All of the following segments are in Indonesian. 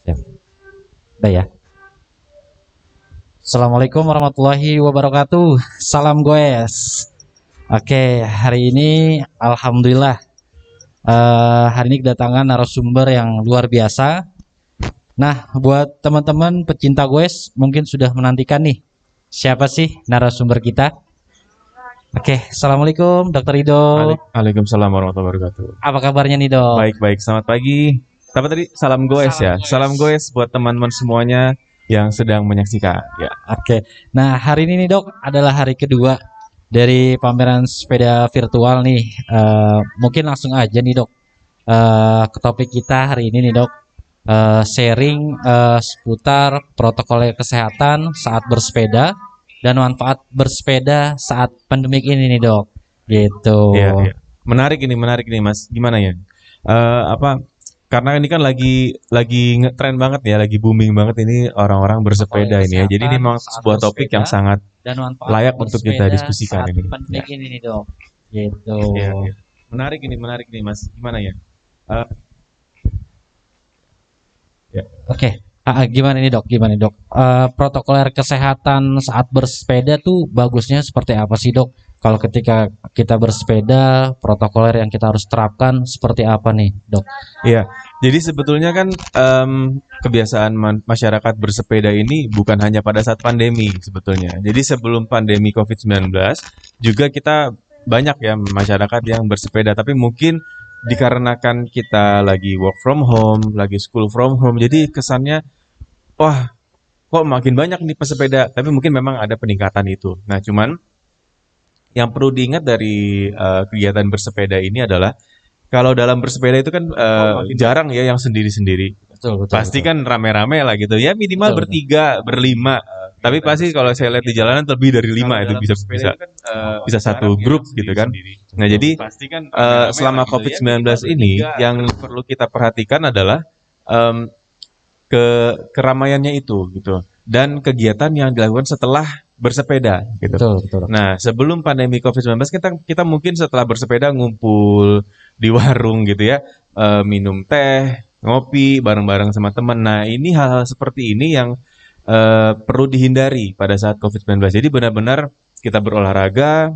Ya, udah ya. Assalamualaikum warahmatullahi wabarakatuh. Salam goes. Oke, hari ini alhamdulillah hari ini kedatangan narasumber yang luar biasa. Nah, buat teman-teman pecinta goes mungkin sudah menantikan nih. Siapa sih narasumber kita? Oke, Assalamualaikum Dokter Ido. Waalaikumsalam warahmatullahi wabarakatuh. Apa kabarnya nih, Dok? Baik, selamat pagi. Apa tadi? Salam goes ya. Salam goes buat teman-teman semuanya yang sedang menyaksikan. Ya, Oke. Nah, hari ini nih, Dok, adalah hari kedua dari pameran sepeda virtual nih. Mungkin langsung aja nih, Dok. Ke topik kita hari ini nih, Dok. Sharing seputar protokol kesehatan saat bersepeda dan manfaat bersepeda saat pandemik ini nih, Dok. Gitu. iya. Menarik ini Mas. Gimana ya? Apa? Karena ini kan lagi ngetren banget ya, lagi booming banget ini orang-orang bersepeda ini ya. Jadi ini memang sebuah topik yang sangat Dan manfaat layak untuk kita bersepeda diskusikan saat ini. pandemik ini nih, Dok. Gitu. Iya. Menarik ini Mas. Gimana ya? Eh, ya. Oke, gimana nih dok? Gimana nih, dok? Protokoler kesehatan saat bersepeda tuh bagusnya seperti apa sih dok? Kalau ketika kita bersepeda, protokoler yang kita harus terapkan seperti apa nih dok? Iya, jadi sebetulnya kan kebiasaan masyarakat bersepeda ini bukan hanya pada saat pandemi sebetulnya. Jadi sebelum pandemi COVID-19 juga kita banyak ya masyarakat yang bersepeda, tapi mungkin dikarenakan kita lagi work from home, lagi school from home, jadi kesannya wah kok makin banyak nih pesepeda, tapi mungkin memang ada peningkatan itu. Nah, cuman yang perlu diingat dari kegiatan bersepeda ini adalah kalau dalam bersepeda itu kan jarang ya yang sendiri-sendiri. Betul, betul, Pasti betul. kan rame-rame lah gitu. Ya minimal Betul, betul. bertiga, berlima. Tapi pasti kalau saya lihat di jalanan lebih dari lima itu bisa satu grup gitu kan. Nah jadi selama COVID-19 ini yang perlu kita perhatikan adalah em, keramaiannya itu gitu dan kegiatan yang dilakukan setelah bersepeda gitu. Betul, betul, dok. Nah, sebelum pandemi COVID-19 kita mungkin setelah bersepeda ngumpul di warung gitu ya, minum teh, ngopi bareng-bareng sama teman. Nah, ini hal-hal seperti ini yang perlu dihindari pada saat COVID-19. Jadi benar-benar kita berolahraga.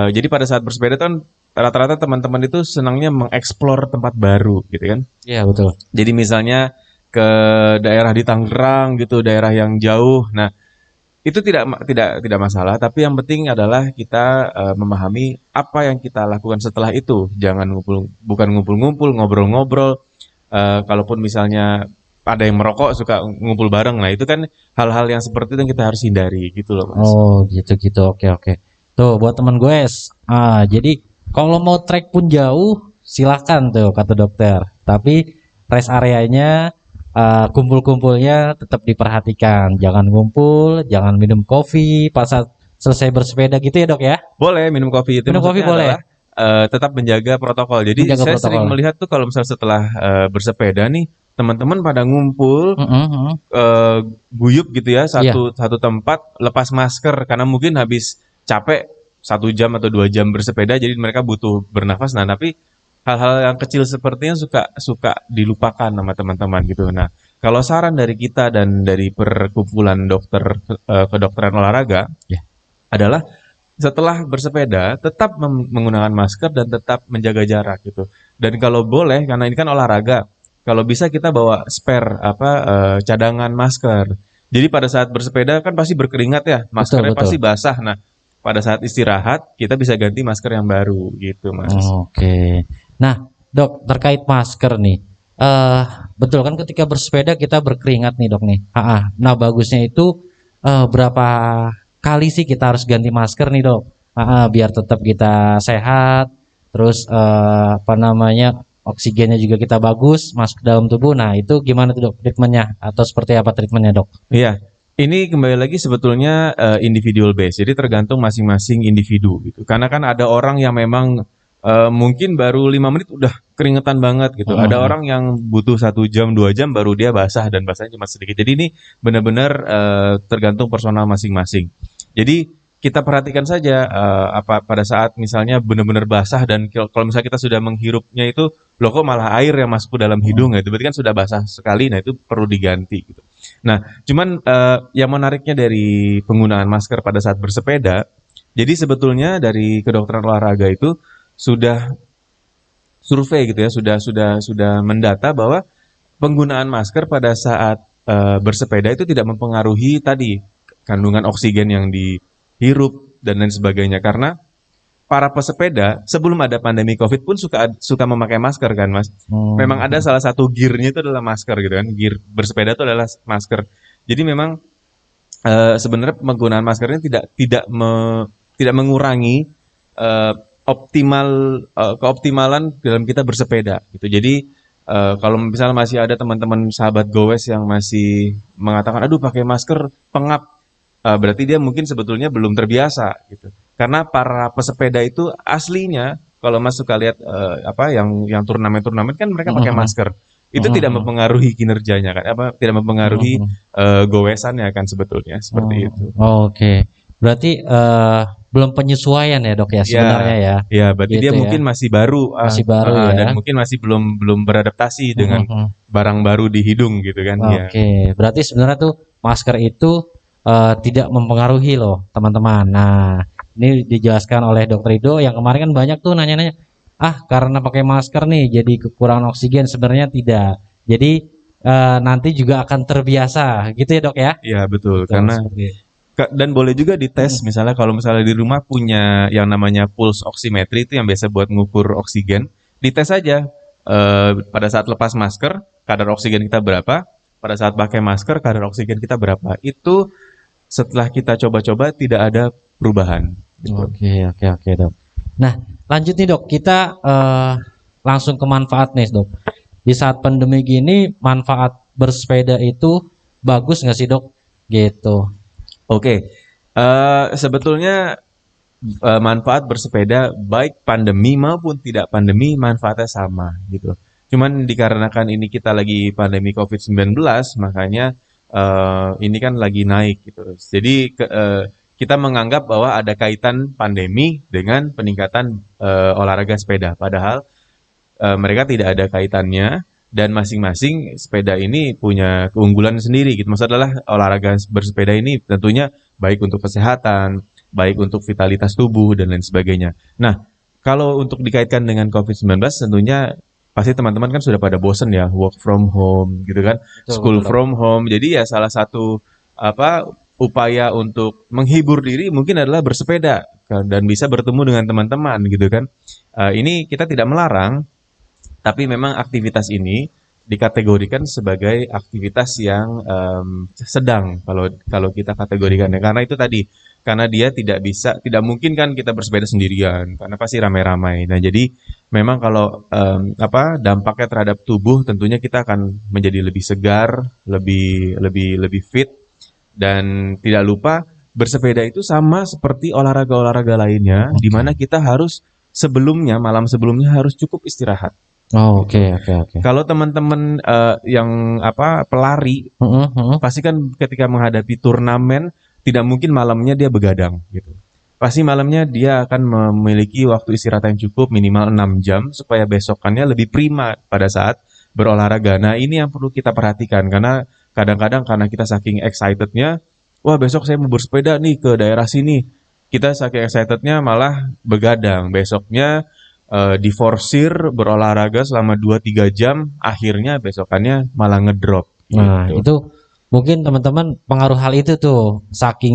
Jadi pada saat bersepeda kan rata-rata teman-teman itu senangnya mengeksplor tempat baru gitu kan. Iya betul. Jadi misalnya ke daerah di Tangerang gitu, daerah yang jauh. Nah, itu tidak masalah, tapi yang penting adalah kita memahami apa yang kita lakukan setelah itu. Jangan bukan ngumpul-ngumpul, ngobrol-ngobrol. Kalaupun misalnya ada yang merokok suka ngumpul bareng, nah itu kan hal-hal yang seperti itu yang kita harus hindari gitu loh, Mas. Oh gitu-gitu. Oke, oke. Tuh buat teman gue, jadi kalau mau trek pun jauh, silakan tuh kata dokter. Tapi rest areanya, kumpul-kumpulnya tetap diperhatikan. Jangan ngumpul, jangan minum kopi pas saat selesai bersepeda gitu ya dok ya. Boleh minum kopi itu Minum kopi maksudnya boleh ya? adalah tetap menjaga protokol. Jadi Menjaga saya sering protokol. melihat tuh kalau misalnya setelah bersepeda nih teman-teman pada ngumpul Mm-mm, mm. eh, guyup gitu ya Iya, satu tempat lepas masker karena mungkin habis capek 1 jam atau 2 jam bersepeda jadi mereka butuh bernafas. Nah tapi hal-hal yang kecil sepertinya suka suka dilupakan sama teman-teman gitu. Nah kalau saran dari kita dan dari perkumpulan dokter kedokteran olahraga ya. adalah setelah bersepeda tetap menggunakan masker dan tetap menjaga jarak gitu. Dan kalau boleh karena ini kan olahraga, kalau bisa kita bawa spare cadangan masker. Jadi pada saat bersepeda kan pasti berkeringat ya, Betul, maskernya betul. pasti basah. Nah, pada saat istirahat kita bisa ganti masker yang baru gitu, Mas. Oke. Nah, dok, terkait masker nih. Eh, betul kan ketika bersepeda kita berkeringat nih, dok nih. Nah, bagusnya itu berapa kali sih kita harus ganti masker nih, dok? Biar tetap kita sehat. Terus apa namanya? Oksigennya juga kita bagus masuk ke dalam tubuh. Nah, itu gimana tuh, dok? Treatmentnya atau seperti apa treatmentnya, dok? Iya, ini kembali lagi sebetulnya individual base. Jadi tergantung masing-masing individu gitu. Karena kan ada orang yang memang mungkin baru 5 menit udah keringetan banget gitu. Ada orang yang butuh 1 jam, 2 jam baru dia basah dan basahnya cuma sedikit. Jadi ini benar-benar tergantung personal masing-masing. Jadi kita perhatikan saja apa pada saat misalnya benar-benar basah dan kalau misalnya kita sudah menghirupnya itu loh kok malah air yang masuk ke dalam hidung ya, itu berarti kan sudah basah sekali, nah itu perlu diganti gitu. Nah, cuman yang menariknya dari penggunaan masker pada saat bersepeda, jadi sebetulnya dari kedokteran olahraga itu sudah survei gitu ya, sudah mendata bahwa penggunaan masker pada saat bersepeda itu tidak mempengaruhi tadi kandungan oksigen yang dihirup dan lain sebagainya, karena para pesepeda sebelum ada pandemi Covid pun suka memakai masker kan, Mas. Memang ada salah satu gearnya itu adalah masker gitu kan. Gear bersepeda itu adalah masker. Jadi memang sebenarnya penggunaan maskernya tidak mengurangi eh, keoptimalan dalam kita bersepeda gitu. Jadi kalau misalnya masih ada teman-teman sahabat gowes yang masih mengatakan, aduh pakai masker pengap, berarti dia mungkin sebetulnya belum terbiasa gitu. Karena para pesepeda itu aslinya, kalau Mas suka lihat apa yang turnamen-turnamen kan mereka pakai masker. Itu tidak mempengaruhi kinerjanya kan, tidak mempengaruhi gowesannya kan sebetulnya seperti itu. Oke. Berarti belum penyesuaian ya dok ya sebenarnya ya. Ya, berarti dia Gitu ya. mungkin masih baru, Masih baru ya. dan mungkin masih belum beradaptasi dengan barang baru di hidung gitu kan. Ya. Oke, berarti sebenarnya tuh masker itu tidak mempengaruhi loh teman-teman. Nah, ini dijelaskan oleh Dokter Rido yang kemarin kan banyak tuh nanya-nanya, karena pakai masker nih jadi kekurangan oksigen, sebenarnya tidak. Jadi nanti juga akan terbiasa, gitu ya dok ya? Iya betul, Betul, karena seperti itu. dan boleh juga dites misalnya kalau misalnya di rumah punya yang namanya pulse oximetry itu yang biasa buat ngukur oksigen, dites aja pada saat lepas masker kadar oksigen kita berapa, pada saat pakai masker kadar oksigen kita berapa. Itu setelah kita coba-coba tidak ada perubahan. Gitu. Oke dok. Nah, lanjut nih dok, kita langsung ke manfaat nih dok. Di saat pandemi gini, manfaat bersepeda itu bagus nggak sih dok? Gitu. Oke, sebetulnya manfaat bersepeda baik pandemi maupun tidak pandemi manfaatnya sama gitu. Cuman dikarenakan ini kita lagi pandemi COVID-19, makanya ini kan lagi naik gitu. Jadi kita menganggap bahwa ada kaitan pandemi dengan peningkatan olahraga sepeda. Padahal mereka tidak ada kaitannya dan masing-masing sepeda ini punya keunggulan sendiri gitu. Maksudnya adalah olahraga bersepeda ini tentunya baik untuk kesehatan, baik untuk vitalitas tubuh dan lain sebagainya. Nah, kalau untuk dikaitkan dengan COVID-19 tentunya pasti teman-teman kan sudah pada bosen ya work from home gitu kan, school from home. Jadi ya salah satu upaya untuk menghibur diri mungkin adalah bersepeda kan, dan bisa bertemu dengan teman-teman gitu kan. Ini kita tidak melarang, tapi memang aktivitas ini dikategorikan sebagai aktivitas yang sedang kalau kita kategorikannya, karena itu tadi, karena dia tidak mungkin kan kita bersepeda sendirian karena pasti ramai-ramai. Nah jadi memang kalau dampaknya terhadap tubuh tentunya kita akan menjadi lebih segar, lebih fit, dan tidak lupa bersepeda itu sama seperti olahraga-olahraga lainnya, di mana kita harus malam sebelumnya harus cukup istirahat. Oke. Kalau teman-teman yang pelari, pasti kan ketika menghadapi turnamen tidak mungkin malamnya dia begadang gitu. Pasti malamnya dia akan memiliki waktu istirahat yang cukup minimal 6 jam supaya besokannya lebih prima pada saat berolahraga. Nah, ini yang perlu kita perhatikan karena kadang-kadang karena kita saking excitednya, wah besok saya mau bersepeda nih ke daerah sini. Kita saking excitednya malah begadang. Besoknya diforsir berolahraga selama 2-3 jam, akhirnya besokannya malah ngedrop. Nah, gitu. itu mungkin teman-teman pengaruh hal itu tuh, saking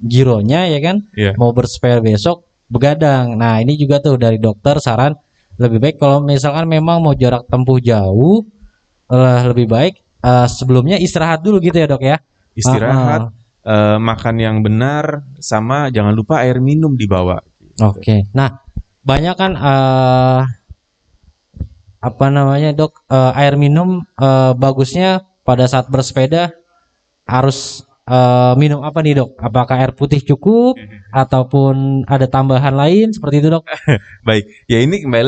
gironya ya kan, mau bersepeda besok begadang. Nah, ini juga tuh dari dokter saran lebih baik kalau misalkan memang mau jarak tempuh jauh, lebih baik sebelumnya istirahat dulu gitu ya dok ya. Istirahat, makan yang benar, sama jangan lupa air minum dibawa. Gitu. Oke. Nah, banyak kan dok, air minum bagusnya pada saat bersepeda harus minum apa nih dok? Apakah air putih cukup ataupun ada tambahan lain seperti itu dok? Baik, ya ini kembali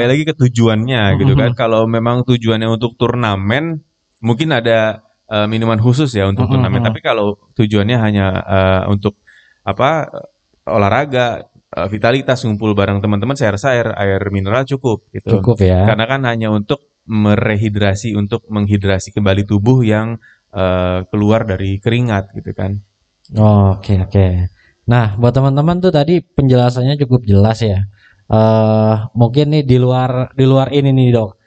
lagi ke tujuannya gitu kan. Kalau memang tujuannya untuk turnamen, mungkin ada minuman khusus ya untuk turnamen. Tapi kalau tujuannya hanya untuk apa olahraga, vitalitas, ngumpul bareng teman-teman, saya rasa air mineral cukup gitu. Cukup ya. Karena kan hanya untuk merehidrasi, untuk menghidrasi kembali tubuh yang keluar dari keringat gitu kan. Oke, oke. Nah, buat teman-teman tuh tadi penjelasannya cukup jelas ya. Mungkin nih di luar ini nih dok.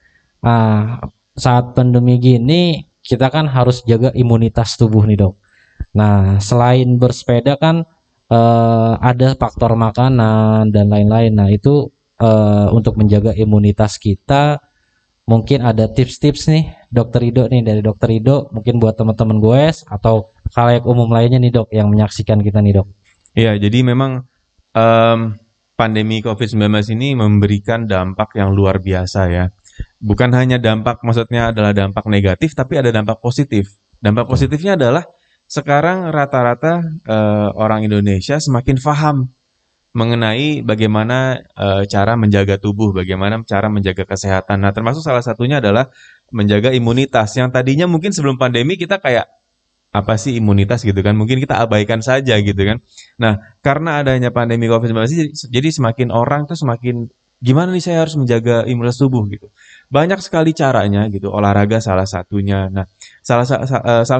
Saat pandemi gini kita kan harus jaga imunitas tubuh nih dok. Nah, selain bersepeda kan ada faktor makanan dan lain-lain. Nah, itu untuk menjaga imunitas kita mungkin ada tips-tips nih Dokter Rido nih dari Dokter Rido mungkin buat teman-teman goes atau khalayak umum lainnya nih dok yang menyaksikan kita nih dok. Iya, jadi memang em, pandemi COVID-19 ini memberikan dampak yang luar biasa ya. Bukan hanya dampak, maksudnya adalah dampak negatif, tapi ada dampak positif. Dampak positifnya adalah sekarang rata-rata orang Indonesia semakin paham mengenai bagaimana cara menjaga tubuh, bagaimana cara menjaga kesehatan. Nah, termasuk salah satunya adalah menjaga imunitas. Yang tadinya mungkin sebelum pandemi kita kayak apa sih imunitas gitu kan? Mungkin kita abaikan saja gitu kan. Nah, karena adanya pandemi COVID-19 jadi semakin orang tuh semakin gimana nih saya harus menjaga imunitas tubuh gitu. Banyak sekali caranya gitu. Olahraga salah satunya. Nah, salah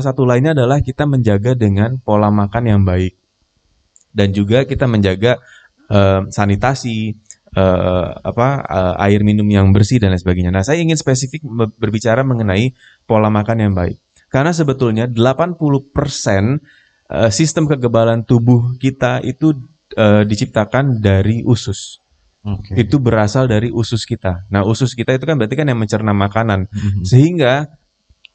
satu lainnya adalah kita menjaga dengan pola makan yang baik dan juga kita menjaga sanitasi, air minum yang bersih dan lain sebagainya. Nah, saya ingin spesifik berbicara mengenai pola makan yang baik. Karena sebetulnya 80% sistem kekebalan tubuh kita itu diciptakan dari usus. Oke. Itu berasal dari usus kita. Nah, usus kita itu kan berarti kan yang mencerna makanan. Mhm. Sehingga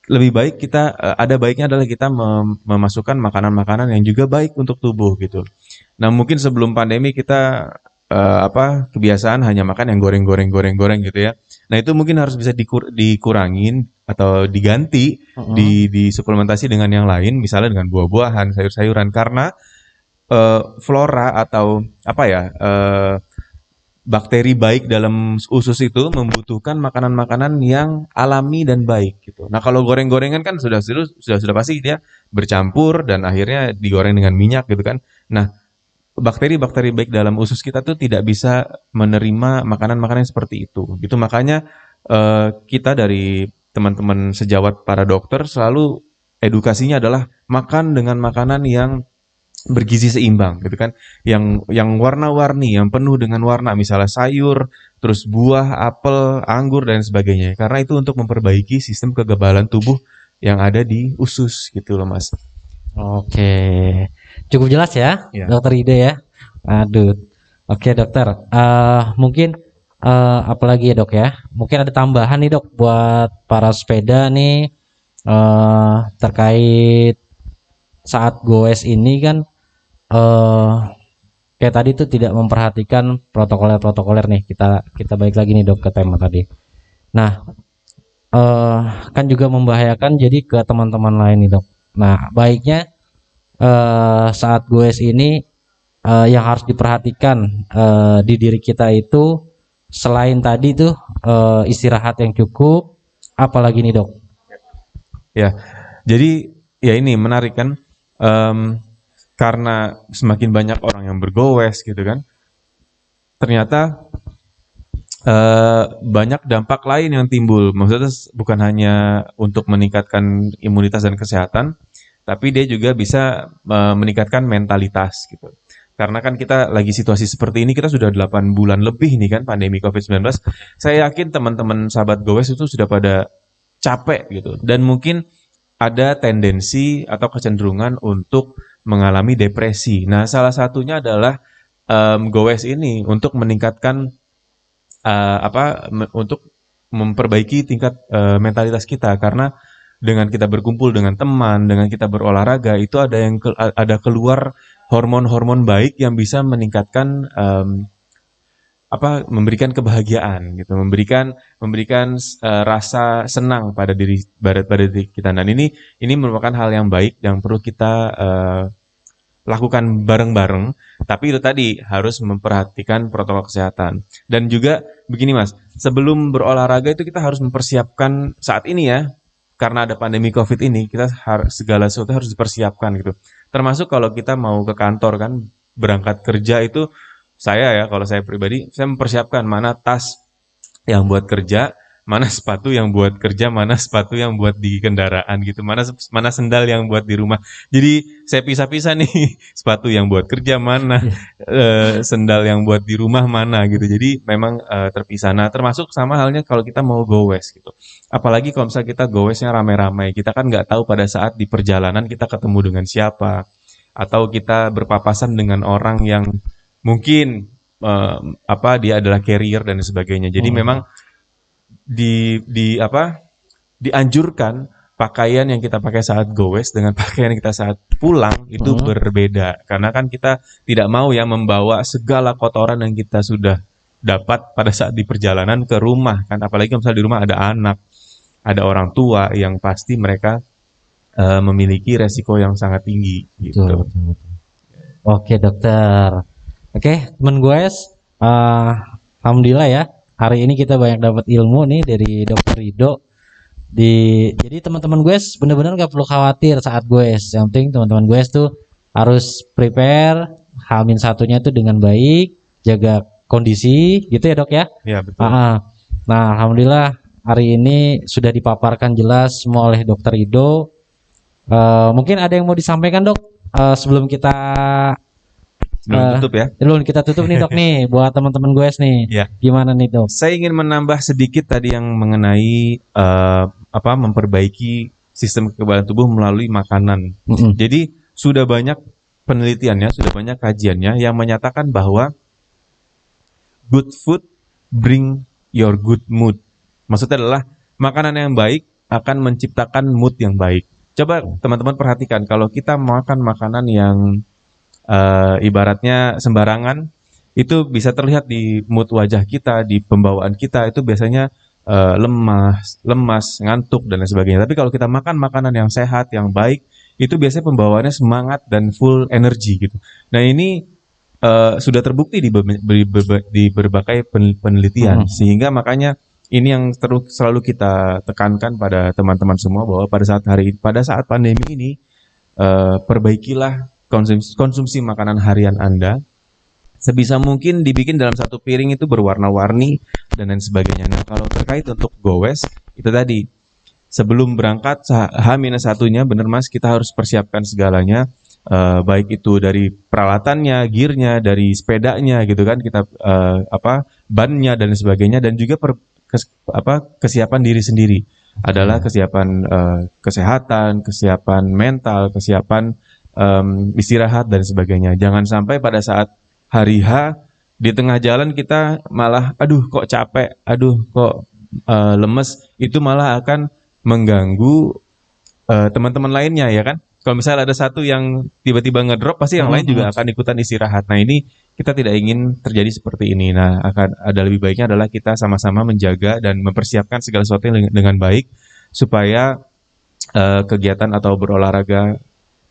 lebih baik kita ada baiknya adalah kita memasukkan makanan-makanan yang juga baik untuk tubuh gitu. Nah, mungkin sebelum pandemi kita kebiasaan hanya makan yang goreng-goreng gitu ya. Nah, itu mungkin harus bisa dikurangin atau diganti disuplementasi dengan yang lain, misalnya dengan buah-buahan, sayur-sayuran karena flora atau bakteri baik dalam usus itu membutuhkan makanan-makanan yang alami dan baik gitu. Nah, kalau goreng-gorengan kan sudah pasti dia bercampur dan akhirnya digoreng dengan minyak gitu kan. Nah, bakteri-bakteri baik dalam usus kita tuh tidak bisa menerima makanan-makanan seperti itu. Gitu makanya kita dari teman-teman sejawat para dokter selalu edukasinya adalah makan dengan makanan yang bergizi seimbang gitu kan. Yang warna-warni, yang penuh dengan warna, misalnya sayur, terus buah, apel, anggur dan sebagainya. Karena itu untuk memperbaiki sistem kekebalan tubuh yang ada di usus gitu loh, Mas. Oke, cukup jelas ya, Ya. Dokter Ide ya. Aduh, oke dokter. Mungkin apalagi ya dok ya? Mungkin ada tambahan nih dok buat para sepeda nih terkait saat goes ini kan kayak tadi tuh tidak memperhatikan protokoler nih. Kita balik lagi nih dok ke tema tadi. Nah, kan juga membahayakan jadi ke teman-teman lain nih dok. Nah, baiknya saat goes ini yang harus diperhatikan di diri kita itu selain tadi tuh istirahat yang cukup, apalagi nih dok? Ya, jadi ya ini menarik kan, karena semakin banyak orang yang bergoes gitu kan, ternyata banyak dampak lain yang timbul. Maksudnya bukan hanya untuk meningkatkan imunitas dan kesehatan, tapi dia juga bisa meningkatkan mentalitas gitu. Karena kan kita lagi situasi seperti ini, kita sudah 8 bulan lebih nih kan pandemi COVID-19. Saya yakin teman-teman sahabat Gowes itu sudah pada capek gitu. Dan mungkin ada tendensi atau kecenderungan untuk mengalami depresi. Nah, salah satunya adalah Gowes ini untuk meningkatkan untuk memperbaiki tingkat mentalitas kita karena dengan kita berkumpul dengan teman, dengan kita berolahraga itu ada keluar hormon-hormon baik yang bisa meningkatkan memberikan kebahagiaan gitu, memberikan rasa senang pada diri kita. Dan ini merupakan hal yang baik yang perlu kita lakukan bareng-bareng, tapi itu tadi harus memperhatikan protokol kesehatan. Dan juga begini Mas, sebelum berolahraga itu kita harus mempersiapkan saat ini ya, karena ada pandemi COVID ini, kita segala sesuatu harus dipersiapkan gitu. Termasuk kalau kita mau ke kantor kan, berangkat kerja itu kalau saya pribadi, saya mempersiapkan mana tas yang buat kerja, mana sepatu yang buat kerja, mana sepatu yang buat di kendaraan gitu, mana sendal yang buat di rumah. Jadi saya pisah-pisah nih, sepatu yang buat kerja mana, Iya. sendal yang buat di rumah mana gitu. Jadi memang terpisah. Nah, termasuk sama halnya kalau kita mau goes gitu. Apalagi kalau misalnya kita goesnya rame-rame, kita kan nggak tahu pada saat di perjalanan kita ketemu dengan siapa, atau kita berpapasan dengan orang yang mungkin dia adalah carrier dan sebagainya. Jadi memang dianjurkan pakaian yang kita pakai saat goes dengan pakaian yang kita saat pulang itu berbeda, karena kan kita tidak mau ya membawa segala kotoran yang kita sudah dapat pada saat di perjalanan ke rumah kan, apalagi misalnya di rumah ada anak, ada orang tua yang pasti mereka memiliki resiko yang sangat tinggi gitu. Betul. Oke dokter. Oke teman gue, alhamdulillah ya hari ini kita banyak dapat ilmu nih dari dokter Rido. Jadi teman-teman gue bener-bener gak perlu khawatir saat gue. Yang penting teman-teman gue tuh harus prepare H-1-nya tuh dengan baik, jaga kondisi gitu ya dok ya. Ya betul. Nah alhamdulillah hari ini sudah dipaparkan jelas semua oleh dokter Rido. Mungkin ada yang mau disampaikan dok sebelum kita tutup ya. Belum kita tutup nih dok nih buat teman-teman gue nih. Ya. Gimana nih dok? Saya ingin menambah sedikit tadi yang mengenai memperbaiki sistem kekebalan tubuh melalui makanan. Jadi sudah banyak penelitiannya, sudah banyak kajiannya yang menyatakan bahwa good food bring your good mood. Maksudnya adalah makanan yang baik akan menciptakan mood yang baik. Coba teman-teman perhatikan, kalau kita makan makanan yang ibaratnya sembarangan, itu bisa terlihat di mood wajah kita, di pembawaan kita, itu biasanya lemas, ngantuk, dan lain sebagainya. Tapi kalau kita makan makanan yang sehat, yang baik, itu biasanya pembawaannya semangat dan full energi gitu. Nah ini sudah terbukti di berbagai penelitian, sehingga makanya ini yang selalu kita tekankan pada teman-teman semua, bahwa pada saat pandemi ini perbaikilah konsumsi makanan harian Anda. Sebisa mungkin dibikin dalam satu piring itu berwarna-warni dan lain sebagainya. Nah kalau terkait untuk goes, itu tadi sebelum berangkat H-1-nya, bener mas, kita harus persiapkan segalanya, baik itu dari peralatannya, gearnya, dari sepedanya gitu kan, kita bannya dan sebagainya, dan juga kesiapan diri sendiri adalah kesiapan kesehatan, kesiapan mental, kesiapan istirahat dan sebagainya. Jangan sampai pada saat hari H di tengah jalan kita malah kok capek, kok lemes, itu malah akan mengganggu teman-teman lainnya ya kan. Kalau misalnya ada satu yang tiba-tiba ngedrop, pasti yang lain juga akan ikutan istirahat. Nah ini kita tidak ingin terjadi seperti ini. Nah akan ada lebih baiknya adalah kita sama-sama menjaga dan mempersiapkan segala sesuatu dengan baik, supaya kegiatan atau berolahraga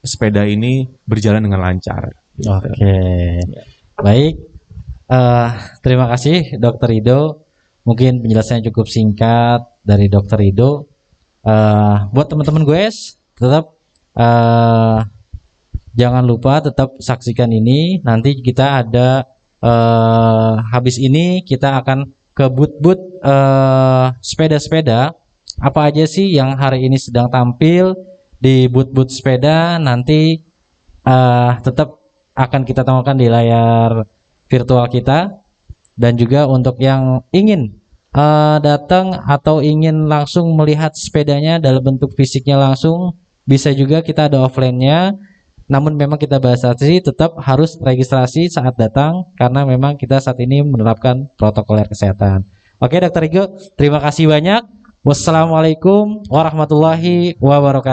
sepeda ini berjalan dengan lancar. Oke. Baik. Terima kasih Dokter Rido. Mungkin penjelasannya cukup singkat dari Dokter Rido. Buat teman-teman gue, tetap jangan lupa tetap saksikan ini. Nanti kita ada habis ini kita akan ke booth sepeda-sepeda. Apa aja sih yang hari ini sedang tampil di booth sepeda, nanti tetap akan kita tampilkan di layar virtual kita. Dan juga untuk yang ingin datang atau ingin langsung melihat sepedanya dalam bentuk fisiknya langsung, bisa juga, kita ada offline-nya. Namun memang kita batasi, tetap harus registrasi saat datang, karena memang kita saat ini menerapkan protokol kesehatan. Oke Dokter Rigo, terima kasih banyak. Wassalamualaikum warahmatullahi wabarakatuh.